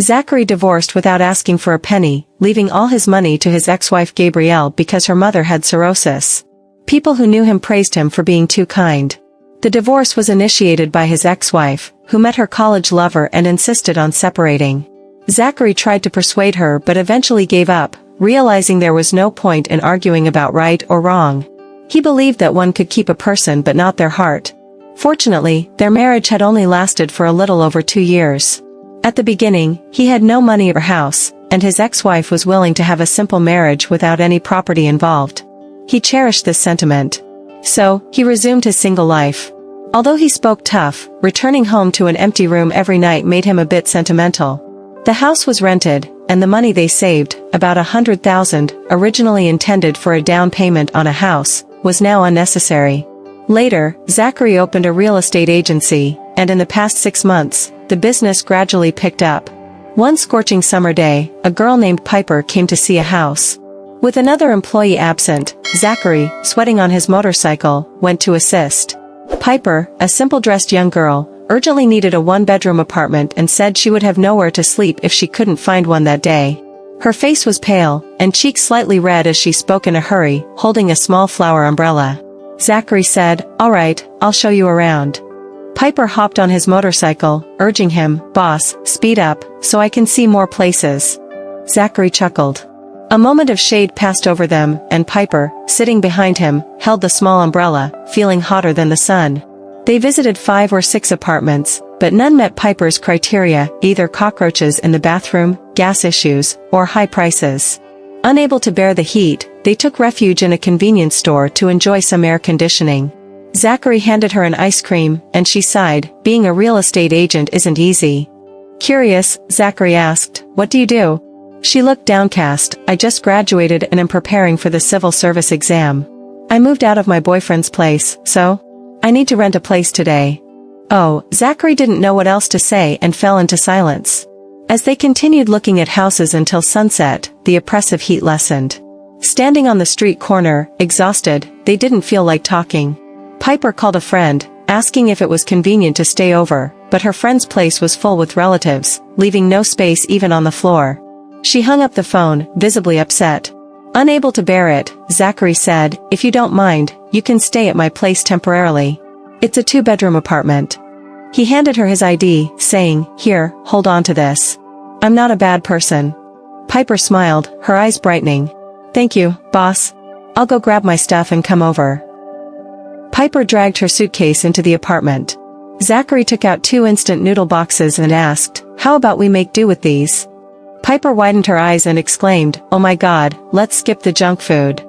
Zachary divorced without asking for a penny, leaving all his money to his ex-wife Gabrielle because her mother had cirrhosis. People who knew him praised him for being too kind. The divorce was initiated by his ex-wife, who met her college lover and insisted on separating. Zachary tried to persuade her but eventually gave up, realizing there was no point in arguing about right or wrong. He believed that one could keep a person but not their heart. Fortunately, their marriage had only lasted for a little over 2 years. At the beginning, he had no money or house, and his ex-wife was willing to have a simple marriage without any property involved. He cherished this sentiment. So, he resumed his single life. Although he spoke tough, returning home to an empty room every night made him a bit sentimental. The house was rented, and the money they saved, about $100,000, originally intended for a down payment on a house, was now unnecessary. Later, Zachary opened a real estate agency, and in the past 6 months, the business gradually picked up. One scorching summer day, a girl named Piper came to see a house. With another employee absent, Zachary, sweating on his motorcycle, went to assist. Piper, a simple-dressed young girl, urgently needed a one-bedroom apartment and said she would have nowhere to sleep if she couldn't find one that day. Her face was pale, and cheeks slightly red as she spoke in a hurry, holding a small flower umbrella. Zachary said, "All right, I'll show you around." Piper hopped on his motorcycle, urging him, "Boss, speed up, so I can see more places." Zachary chuckled. A moment of shade passed over them, and Piper, sitting behind him, held the small umbrella, feeling hotter than the sun. They visited 5 or 6 apartments, but none met Piper's criteria, either cockroaches in the bathroom, gas issues, or high prices. Unable to bear the heat, they took refuge in a convenience store to enjoy some air conditioning. Zachary handed her an ice cream, and she sighed, being a real estate agent isn't easy. Curious, Zachary asked, "What do you do?" She looked downcast. "I just graduated and am preparing for the civil service exam. I moved out of my boyfriend's place, so I need to rent a place today." Oh, Zachary didn't know what else to say and fell into silence. As they continued looking at houses until sunset, the oppressive heat lessened. Standing on the street corner, exhausted, they didn't feel like talking. Piper called a friend, asking if it was convenient to stay over, but her friend's place was full with relatives, leaving no space even on the floor. She hung up the phone, visibly upset. Unable to bear it, Zachary said, "If you don't mind, you can stay at my place temporarily. It's a 2-bedroom apartment." He handed her his ID, saying, "Here, hold on to this. I'm not a bad person." Piper smiled, her eyes brightening. "Thank you, boss. I'll go grab my stuff and come over." Piper dragged her suitcase into the apartment. Zachary took out 2 instant noodle boxes and asked, "How about we make do with these?" Piper widened her eyes and exclaimed, "Oh my God, let's skip the junk food."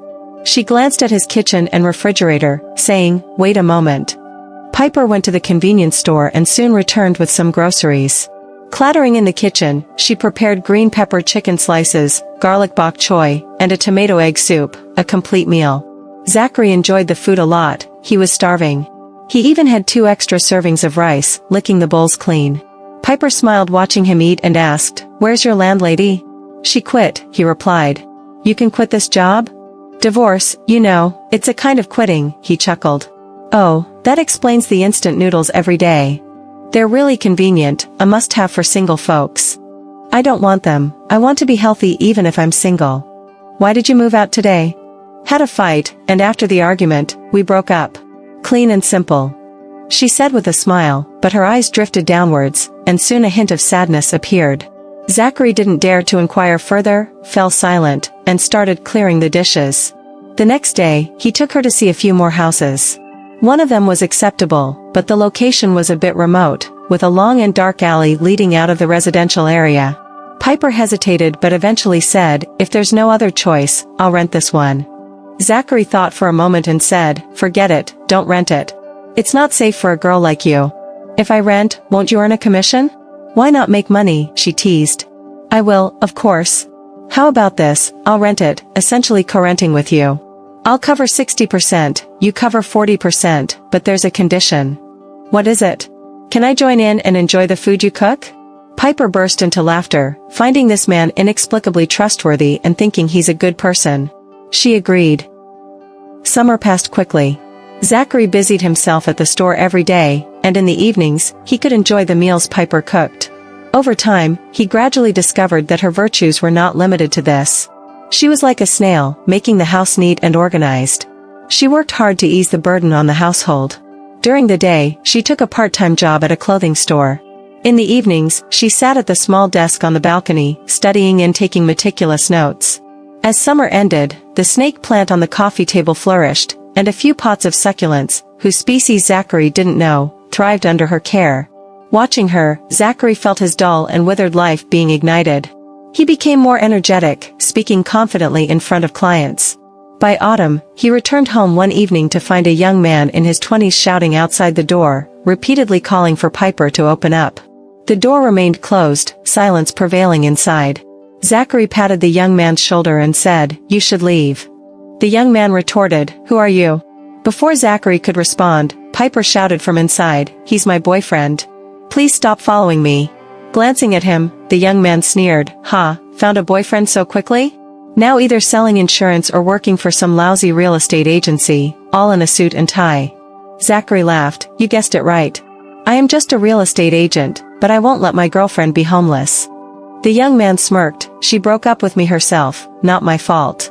She glanced at his kitchen and refrigerator, saying, "Wait a moment." Piper went to the convenience store and soon returned with some groceries. Clattering in the kitchen, she prepared green pepper chicken slices, garlic bok choy, and a tomato egg soup, a complete meal. Zachary enjoyed the food a lot, he was starving. He even had 2 extra servings of rice, licking the bowls clean. Piper smiled watching him eat and asked, "Where's your landlady?" "She quit," he replied. "You can quit this job?" "Divorce, you know, it's a kind of quitting," he chuckled. "Oh, that explains the instant noodles every day. They're really convenient, a must-have for single folks." "I don't want them, I want to be healthy even if I'm single." "Why did you move out today?" "Had a fight, and after the argument, we broke up. Clean and simple," she said with a smile, but her eyes drifted downwards, and soon a hint of sadness appeared. Zachary didn't dare to inquire further, fell silent, and started clearing the dishes. The next day, he took her to see a few more houses. One of them was acceptable, but the location was a bit remote, with a long and dark alley leading out of the residential area. Piper hesitated but eventually said, "If there's no other choice, I'll rent this one." Zachary thought for a moment and said, "Forget it, don't rent it. It's not safe for a girl like you." "If I rent, won't you earn a commission?" "Why not make money?" she teased. "I will, of course. How about this, I'll rent it, essentially co-renting with you. I'll cover 60%, you cover 40%, but there's a condition." "What is it?" "Can I join in and enjoy the food you cook?" Piper burst into laughter, finding this man inexplicably trustworthy and thinking he's a good person. She agreed. Summer passed quickly. Zachary busied himself at the store every day, and in the evenings, he could enjoy the meals Piper cooked. Over time, he gradually discovered that her virtues were not limited to this. She was like a snail, making the house neat and organized. She worked hard to ease the burden on the household. During the day, she took a part-time job at a clothing store. In the evenings, she sat at the small desk on the balcony, studying and taking meticulous notes. As summer ended, the snake plant on the coffee table flourished, and a few pots of succulents, whose species Zachary didn't know, thrived under her care. Watching her, Zachary felt his dull and withered life being ignited. He became more energetic, speaking confidently in front of clients. By autumn, he returned home one evening to find a young man in his 20s shouting outside the door, repeatedly calling for Piper to open up. The door remained closed, silence prevailing inside. Zachary patted the young man's shoulder and said, "You should leave." The young man retorted, "Who are you?" Before Zachary could respond, Piper shouted from inside, "He's my boyfriend. Please stop following me." Glancing at him, the young man sneered, "Ha, found a boyfriend so quickly? Now either selling insurance or working for some lousy real estate agency, all in a suit and tie." Zachary laughed, "You guessed it right. I am just a real estate agent, but I won't let my girlfriend be homeless." The young man smirked, "She broke up with me herself, not my fault."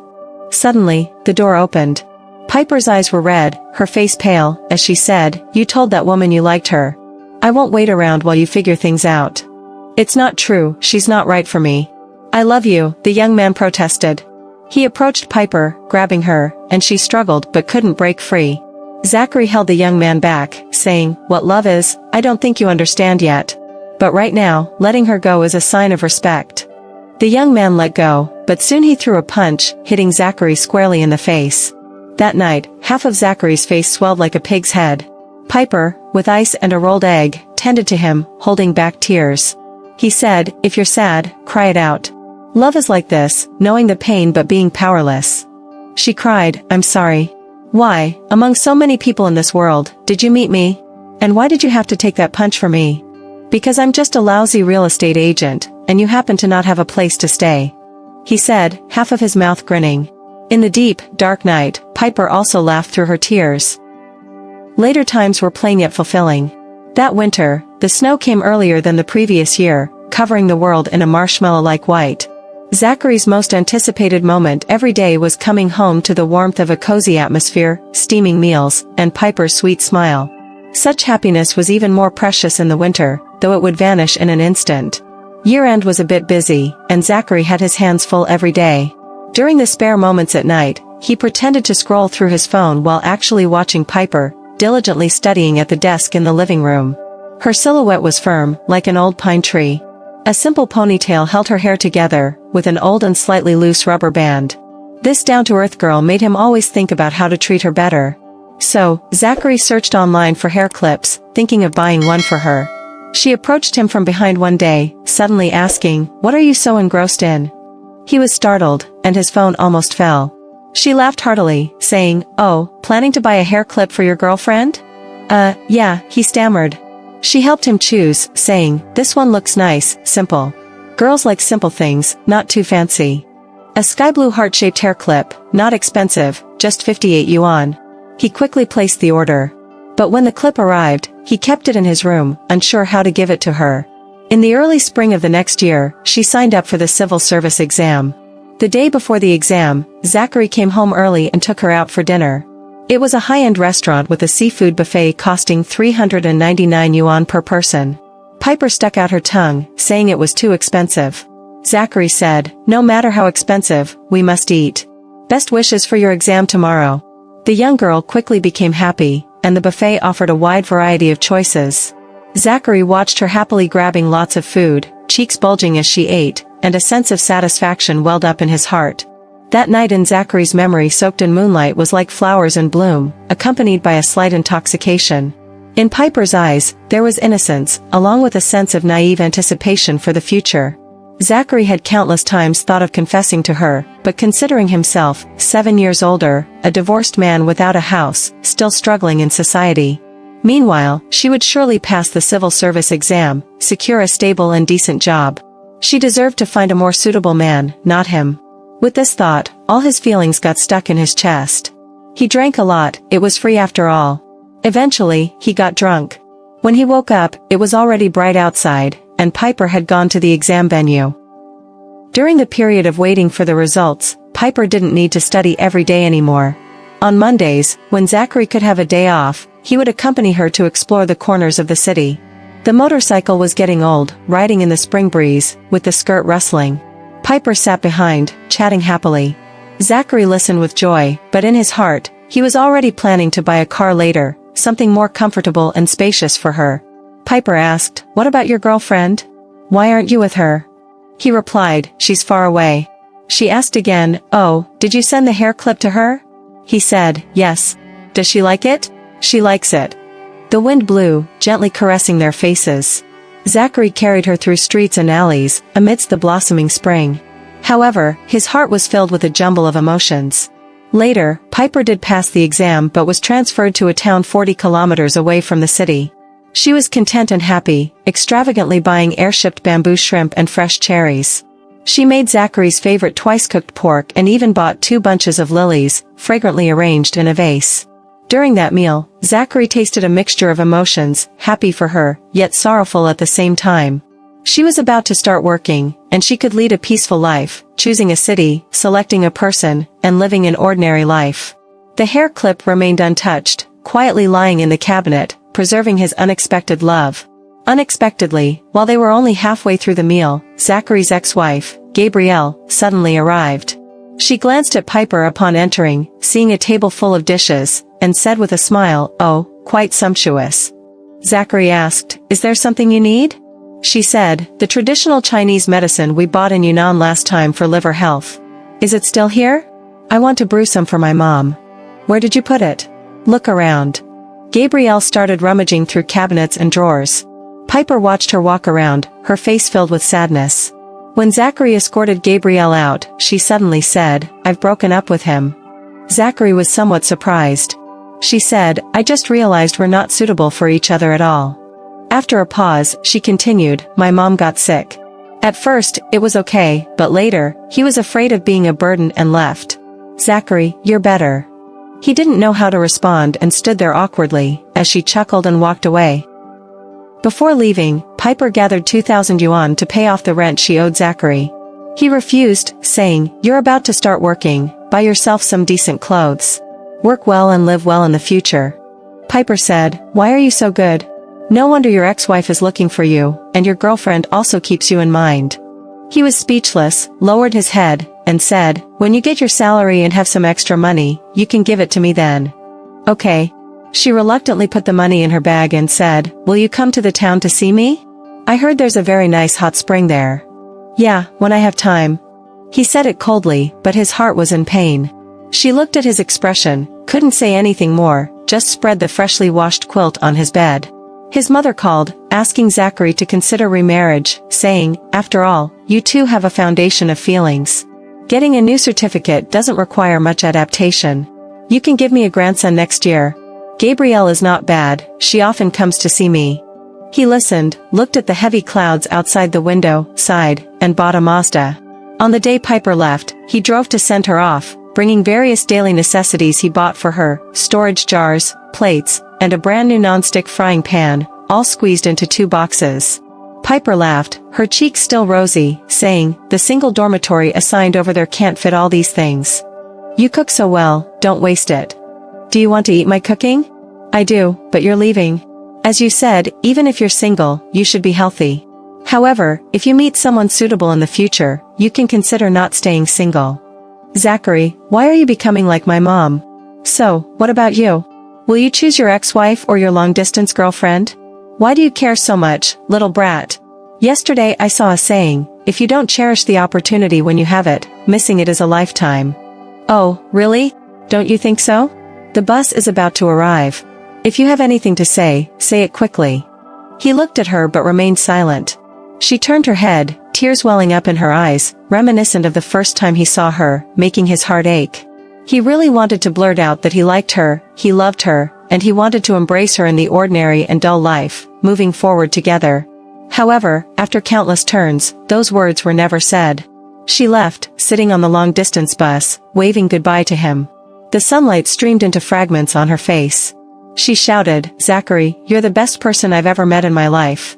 Suddenly, the door opened. Piper's eyes were red, her face pale, as she said, "You told that woman you liked her. I won't wait around while you figure things out." "It's not true, she's not right for me." "I love you," the young man protested. He approached Piper, grabbing her, and she struggled but couldn't break free. Zachary held the young man back, saying, "What love is, I don't think you understand yet. But right now, letting her go is a sign of respect." The young man let go, but soon he threw a punch, hitting Zachary squarely in the face. That night, half of Zachary's face swelled like a pig's head. Piper, with ice and a rolled egg, tended to him, holding back tears. He said, "If you're sad, cry it out. Love is like this, knowing the pain but being powerless." She cried, "I'm sorry. Why, among so many people in this world, did you meet me? And why did you have to take that punch for me?" "Because I'm just a lousy real estate agent, and you happen to not have a place to stay," he said, half of his mouth grinning. In the deep, dark night, Piper also laughed through her tears. Later times were plain yet fulfilling. That winter, the snow came earlier than the previous year, covering the world in a marshmallow-like white. Zachary's most anticipated moment every day was coming home to the warmth of a cozy atmosphere, steaming meals, and Piper's sweet smile. Such happiness was even more precious in the winter, though it would vanish in an instant. Year-end was a bit busy, and Zachary had his hands full every day. During the spare moments at night, he pretended to scroll through his phone while actually watching Piper, diligently studying at the desk in the living room. Her silhouette was firm, like an old pine tree. A simple ponytail held her hair together, with an old and slightly loose rubber band. This down-to-earth girl made him always think about how to treat her better. So, Zachary searched online for hair clips, thinking of buying one for her. She approached him from behind one day, suddenly asking, "What are you so engrossed in?" He was startled, and his phone almost fell. She laughed heartily, saying, "Oh, planning to buy a hair clip for your girlfriend?" Yeah," he stammered. She helped him choose, saying, "This one looks nice, simple. Girls like simple things, not too fancy." A sky blue heart-shaped hair clip, not expensive, just 58 yuan. He quickly placed the order. But when the clip arrived, he kept it in his room, unsure how to give it to her. In the early spring of the next year, she signed up for the civil service exam. The day before the exam, Zachary came home early and took her out for dinner. It was a high-end restaurant with a seafood buffet costing 399 yuan per person. Piper stuck out her tongue, saying it was too expensive. Zachary said, "No matter how expensive, we must eat. Best wishes for your exam tomorrow." The young girl quickly became happy, and the buffet offered a wide variety of choices. Zachary watched her happily grabbing lots of food, cheeks bulging as she ate, and a sense of satisfaction welled up in his heart. That night in Zachary's memory soaked in moonlight was like flowers in bloom, accompanied by a slight intoxication. In Piper's eyes, there was innocence, along with a sense of naive anticipation for the future. Zachary had countless times thought of confessing to her, but considering himself, 7 years older, a divorced man without a house, still struggling in society. Meanwhile, she would surely pass the civil service exam, secure a stable and decent job. She deserved to find a more suitable man, not him. With this thought, all his feelings got stuck in his chest. He drank a lot, it was free after all. Eventually, he got drunk. When he woke up, it was already bright outside, and Piper had gone to the exam venue. During the period of waiting for the results, Piper didn't need to study every day anymore. On Mondays, when Zachary could have a day off, he would accompany her to explore the corners of the city. The motorcycle was getting old, riding in the spring breeze, with the skirt rustling. Piper sat behind, chatting happily. Zachary listened with joy, but in his heart, he was already planning to buy a car later, something more comfortable and spacious for her. Piper asked, "What about your girlfriend? Why aren't you with her?" He replied, "She's far away." She asked again, "Oh, did you send the hair clip to her?" He said, "Yes." "Does she like it?" "She likes it." The wind blew, gently caressing their faces. Zachary carried her through streets and alleys, amidst the blossoming spring. However, his heart was filled with a jumble of emotions. Later, Piper did pass the exam but was transferred to a town 40 kilometers away from the city. She was content and happy, extravagantly buying air-shipped bamboo shrimp and fresh cherries. She made Zachary's favorite twice-cooked pork and even bought 2 bunches of lilies, fragrantly arranged in a vase. During that meal, Zachary tasted a mixture of emotions, happy for her, yet sorrowful at the same time. She was about to start working, and she could lead a peaceful life, choosing a city, selecting a person, and living an ordinary life. The hair clip remained untouched, quietly lying in the cabinet, preserving his unexpected love. Unexpectedly, while they were only halfway through the meal, Zachary's ex-wife, Gabrielle, suddenly arrived. She glanced at Piper upon entering, seeing a table full of dishes, and said with a smile, "Oh, quite sumptuous." Zachary asked, "Is there something you need?" She said, "The traditional Chinese medicine we bought in Yunnan last time for liver health. Is it still here? I want to brew some for my mom." "Where did you put it?" "Look around." Gabrielle started rummaging through cabinets and drawers. Piper watched her walk around, her face filled with sadness. When Zachary escorted Gabrielle out, she suddenly said, "I've broken up with him." Zachary was somewhat surprised. She said, "I just realized we're not suitable for each other at all." After a pause, she continued, "My mom got sick. At first, it was okay, but later, he was afraid of being a burden and left." "Zachary, you're better." He didn't know how to respond and stood there awkwardly, as she chuckled and walked away. Before leaving, Piper gathered 2,000 yuan to pay off the rent she owed Zachary. He refused, saying, "You're about to start working, buy yourself some decent clothes. Work well and live well in the future." Piper said, "Why are you so good? No wonder your ex-wife is looking for you, and your girlfriend also keeps you in mind." He was speechless, lowered his head, and said, "When you get your salary and have some extra money, you can give it to me then." "Okay." She reluctantly put the money in her bag and said, "Will you come to the town to see me? I heard there's a very nice hot spring there." "Yeah, when I have time." He said it coldly, but his heart was in pain. She looked at his expression, couldn't say anything more, just spread the freshly washed quilt on his bed. His mother called, asking Zachary to consider remarriage, saying, "After all, you two have a foundation of feelings. Getting a new certificate doesn't require much adaptation. You can give me a grandson next year. Gabrielle is not bad, she often comes to see me." He listened, looked at the heavy clouds outside the window, sighed, and bought a Mazda. On the day Piper left, he drove to send her off, bringing various daily necessities he bought for her, storage jars, plates, and a brand new non-stick frying pan, all squeezed into 2 boxes. Piper laughed, her cheeks still rosy, saying, "The single dormitory assigned over there can't fit all these things. You cook so well, don't waste it." "Do you want to eat my cooking?" "I do, but you're leaving. As you said, even if you're single, you should be healthy. However, if you meet someone suitable in the future, you can consider not staying single." "Zachary, why are you becoming like my mom? So, what about you? Will you choose your ex-wife or your long-distance girlfriend? Why do you care so much, little brat? Yesterday I saw a saying, if you don't cherish the opportunity when you have it, missing it is a lifetime." "Oh, really? Don't you think so? The bus is about to arrive. If you have anything to say it quickly." He looked at her but remained silent. She turned her head, tears welling up in her eyes, reminiscent of the first time he saw her, making his heart ache. He really wanted to blurt out that he liked her, he loved her, and he wanted to embrace her in the ordinary and dull life, moving forward together. However, after countless turns, those words were never said. She left, sitting on the long-distance bus, waving goodbye to him. The sunlight streamed into fragments on her face. She shouted, "Zachary, you're the best person I've ever met in my life."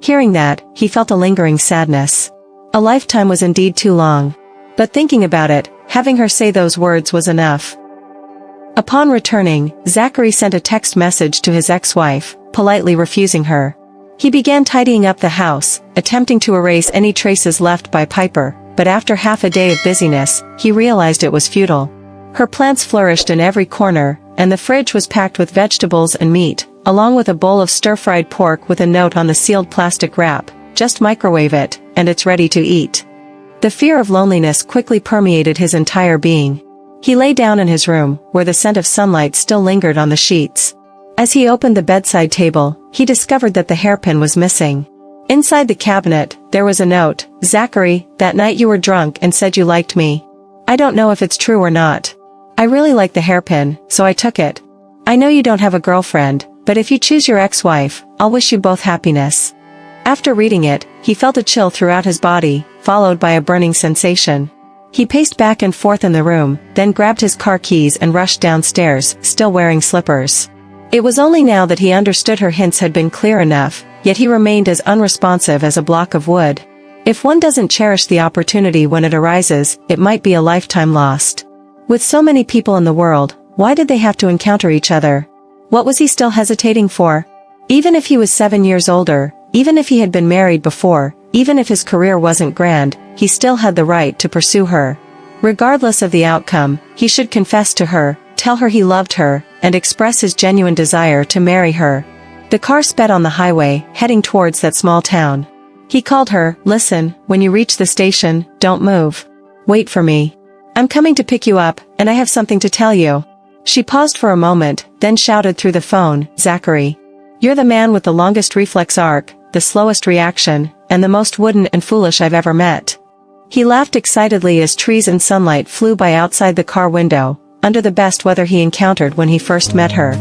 Hearing that, he felt a lingering sadness. A lifetime was indeed too long. But thinking about it, having her say those words was enough. Upon returning, Zachary sent a text message to his ex-wife, politely refusing her. He began tidying up the house, attempting to erase any traces left by Piper, but after half a day of busyness, he realized it was futile. Her plants flourished in every corner, and the fridge was packed with vegetables and meat, along with a bowl of stir-fried pork with a note on the sealed plastic wrap, "Just microwave it, and it's ready to eat." The fear of loneliness quickly permeated his entire being. He lay down in his room, where the scent of sunlight still lingered on the sheets. As he opened the bedside table, he discovered that the hairpin was missing. Inside the cabinet, there was a note, "Zachary, that night you were drunk and said you liked me. I don't know if it's true or not. I really like the hairpin, so I took it. I know you don't have a girlfriend, but if you choose your ex-wife, I'll wish you both happiness." After reading it, he felt a chill throughout his body, followed by a burning sensation. He paced back and forth in the room, then grabbed his car keys and rushed downstairs, still wearing slippers. It was only now that he understood her hints had been clear enough, yet he remained as unresponsive as a block of wood. If one doesn't cherish the opportunity when it arises, it might be a lifetime lost. With so many people in the world, why did they have to encounter each other? What was he still hesitating for? Even if he was 7 years older, even if he had been married before, even if his career wasn't grand, he still had the right to pursue her. Regardless of the outcome, he should confess to her, tell her he loved her, and express his genuine desire to marry her. The car sped on the highway, heading towards that small town. He called her, "Listen, when you reach the station, don't move. Wait for me. I'm coming to pick you up, and I have something to tell you." She paused for a moment, then shouted through the phone, "Zachary. You're the man with the longest reflex arc, the slowest reaction, and the most wooden and foolish I've ever met." He laughed excitedly as trees and sunlight flew by outside the car window, under the best weather he encountered when he first met her.